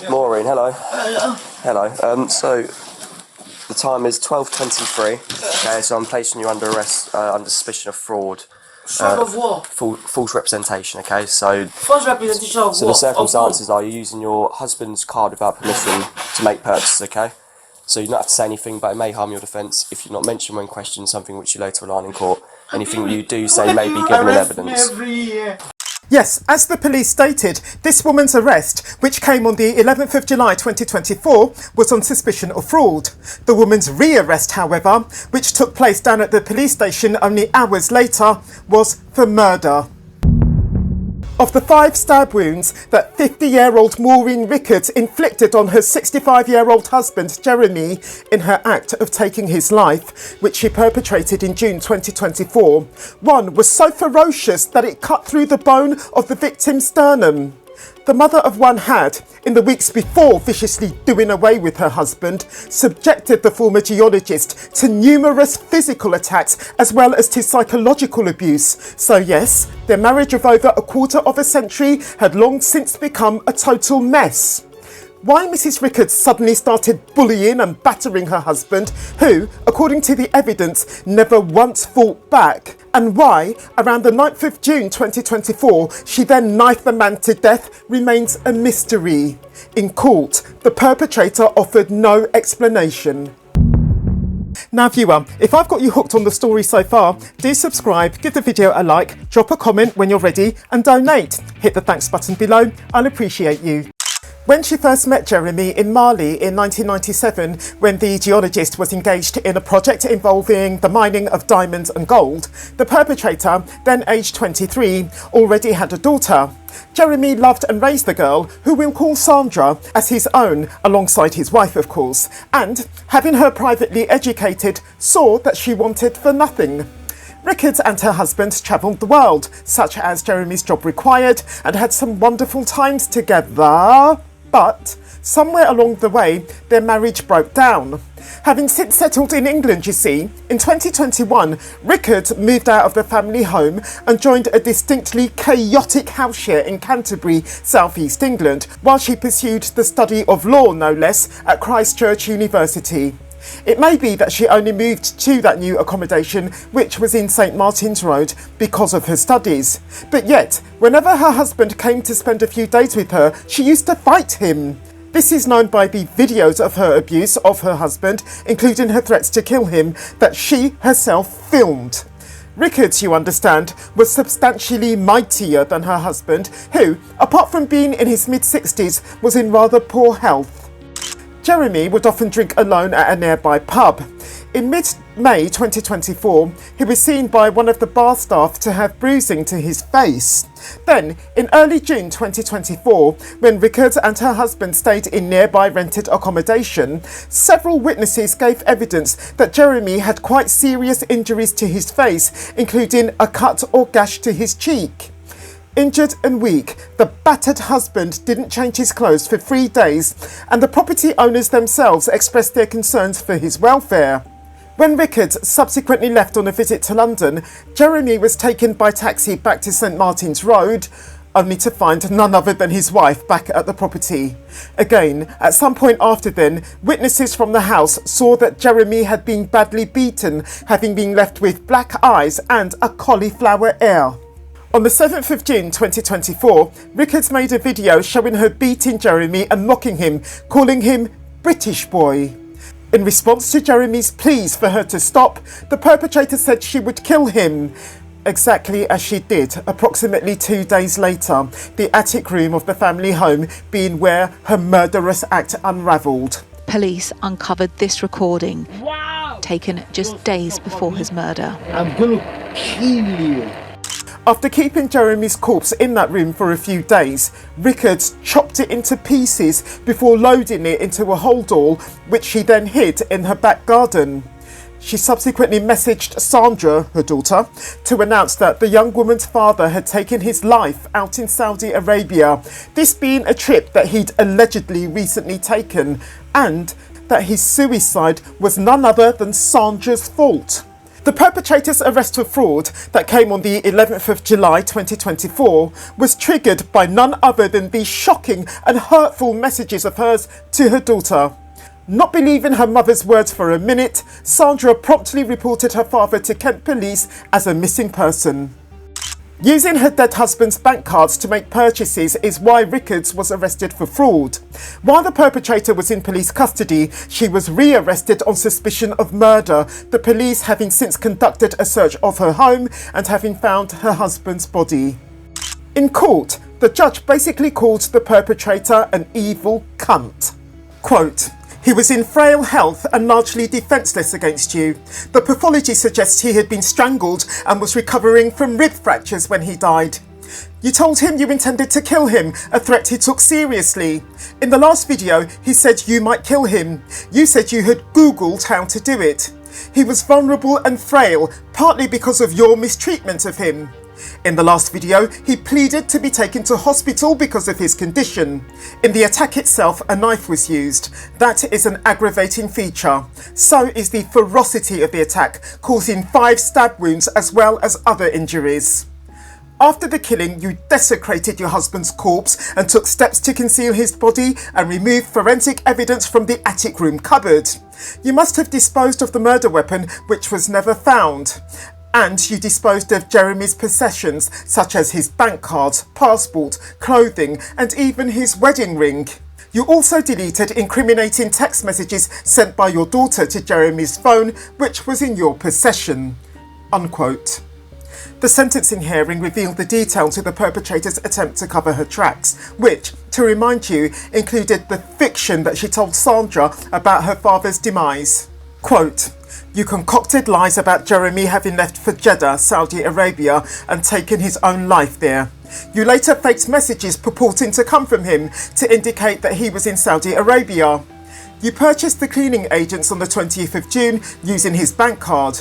Maureen, hello. Hello. So the time is 12:23. Okay, so I'm placing you under arrest under suspicion of fraud. Fraud of what? False representation. Okay, so False representation of what? so the circumstances are you're using your husband's card without permission to make purchases. Okay, so you don't have to say anything, but it may harm your defence if you're not mentioned when questioned, something which you later rely on in court. Anything you do say may be given in evidence. Yes, as the police stated, this woman's arrest, which came on the 11th of July 2024, was on suspicion of fraud. The woman's re-arrest, however, which took place down at the police station only hours later, was for murder. Of the 5 stab wounds that 50-year-old Maureen Rickman inflicted on her 65-year-old husband Jeremy in her act of taking his life, which she perpetrated in June 2024, one was so ferocious that it cut through the bone of the victim's sternum. The mother of one had, in the weeks before viciously doing away with her husband, subjected the former geologist to numerous physical attacks as well as to psychological abuse. So yes, their marriage of over a quarter of a century had long since become a total mess. Why Mrs. Rickman suddenly started bullying and battering her husband, who, according to the evidence, never once fought back, and why, around the 9th of June 2024, she then knifed the man to death remains a mystery. In court, the perpetrator offered no explanation. Now viewer, if I've got you hooked on the story so far, do subscribe, give the video a like, drop a comment when you're ready, and donate. Hit the thanks button below, I'll appreciate you. When she first met Jeremy in Mali in 1997, when the geologist was engaged in a project involving the mining of diamonds and gold, the perpetrator, then aged 23, already had a daughter. Jeremy loved and raised the girl, who we'll call Sandra, as his own, alongside his wife of course, and, having her privately educated, saw that she wanted for nothing. Rickman and her husband travelled the world, such as Jeremy's job required, and had some wonderful times together. But somewhere along the way, their marriage broke down. Having since settled in England, you see, in 2021, Rickman moved out of the family home and joined a distinctly chaotic house share in Canterbury, southeast England, while she pursued the study of law, no less, at Christ Church University. It may be that she only moved to that new accommodation, which was in St Martin's Road, because of her studies. But yet, whenever her husband came to spend a few days with her, she used to fight him. This is known by the videos of her abuse of her husband, including her threats to kill him, that she herself filmed. Rickman, you understand, was substantially mightier than her husband, who, apart from being in his mid-60s, was in rather poor health. Jeremy would often drink alone at a nearby pub. In mid-May 2024, he was seen by one of the bar staff to have bruising to his face. Then, in early June 2024, when Rickman and her husband stayed in nearby rented accommodation, several witnesses gave evidence that Jeremy had quite serious injuries to his face, including a cut or gash to his cheek. Injured and weak, the battered husband didn't change his clothes for 3 days, and the property owners themselves expressed their concerns for his welfare. When Rickman subsequently left on a visit to London, Jeremy was taken by taxi back to St Martin's Road, only to find none other than his wife back at the property. Again, at some point after then, witnesses from the house saw that Jeremy had been badly beaten, having been left with black eyes and a cauliflower ear. On the 7th of June 2024, Rickman made a video showing her beating Jeremy and mocking him, calling him British boy. In response to Jeremy's pleas for her to stop, the perpetrator said she would kill him. Exactly as she did, approximately 2 days later, the attic room of the family home being where her murderous act unravelled. Police uncovered this recording, taken just days before his murder. I'm gonna kill you. After keeping Jeremy's corpse in that room for a few days, Rickman chopped it into pieces before loading it into a holdall, which she then hid in her back garden. She subsequently messaged Sandra, her daughter, to announce that the young woman's father had taken his life out in Saudi Arabia, this being a trip that he'd allegedly recently taken, and that his suicide was none other than Sandra's fault. The perpetrator's arrest for fraud that came on the 11th of July 2024 was triggered by none other than these shocking and hurtful messages of hers to her daughter. Not believing her mother's words for a minute, Sandra promptly reported her father to Kent Police as a missing person. Using her dead husband's bank cards to make purchases is why Rickards was arrested for fraud. While the perpetrator was in police custody, she was re-arrested on suspicion of murder, the police having since conducted a search of her home and having found her husband's body. In court, the judge basically called the perpetrator an evil cunt. Quote, "He was in frail health and largely defenceless against you. The pathology suggests he had been strangled and was recovering from rib fractures when he died. You told him you intended to kill him, a threat he took seriously. In the last video, he said you might kill him. You said you had Googled how to do it. He was vulnerable and frail, partly because of your mistreatment of him. In the last video, he pleaded to be taken to hospital because of his condition. In the attack itself, a knife was used. That is an aggravating feature. So is the ferocity of the attack, causing 5 stab wounds as well as other injuries. After the killing, you desecrated your husband's corpse and took steps to conceal his body and remove forensic evidence from the attic room cupboard. You must have disposed of the murder weapon, which was never found. And you disposed of Jeremy's possessions, such as his bank cards, passport, clothing, and even his wedding ring. You also deleted incriminating text messages sent by your daughter to Jeremy's phone, which was in your possession." Unquote. The sentencing hearing revealed the detail to the perpetrator's attempt to cover her tracks, which, to remind you, included the fiction that she told Sandra about her father's demise. Quote, "You concocted lies about Jeremy having left for Jeddah, Saudi Arabia, and taken his own life there. You later faked messages purporting to come from him to indicate that he was in Saudi Arabia. You purchased the cleaning agents on the 20th of June using his bank card.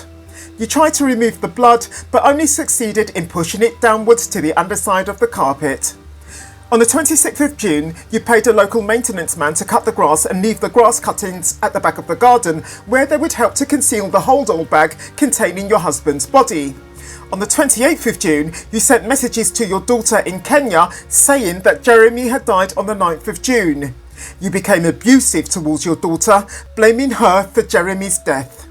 You tried to remove the blood, but only succeeded in pushing it downwards to the underside of the carpet. On the 26th of June, you paid a local maintenance man to cut the grass and leave the grass cuttings at the back of the garden, where they would help to conceal the hold-all bag containing your husband's body. On the 28th of June, you sent messages to your daughter in Kenya saying that Jeremy had died on the 9th of June. You became abusive towards your daughter, blaming her for Jeremy's death.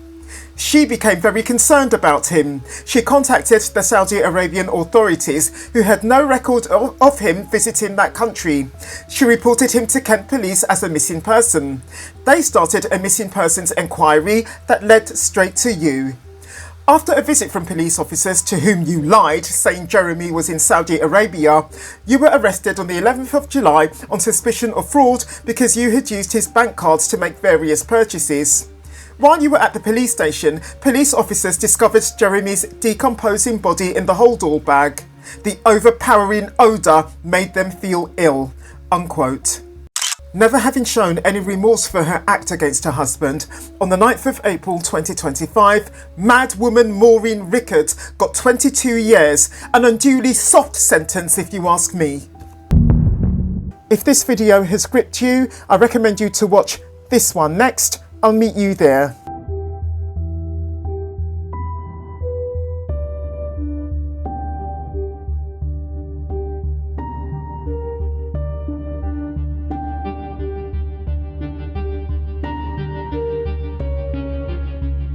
She became very concerned about him. She contacted the Saudi Arabian authorities, who had no record of him visiting that country. She reported him to Kent Police as a missing person. They started a missing persons inquiry that led straight to you. After a visit from police officers to whom you lied, saying Jeremy was in Saudi Arabia, you were arrested on the 11th of July on suspicion of fraud because you had used his bank cards to make various purchases. While you were at the police station, police officers discovered Jeremy's decomposing body in the hold-all bag. The overpowering odour made them feel ill. Unquote. Never having shown any remorse for her act against her husband, on the 9th of April 2025, mad woman Maureen Rickman got 22 years, an unduly soft sentence if you ask me. If this video has gripped you, I recommend you to watch this one next. I'll meet you there.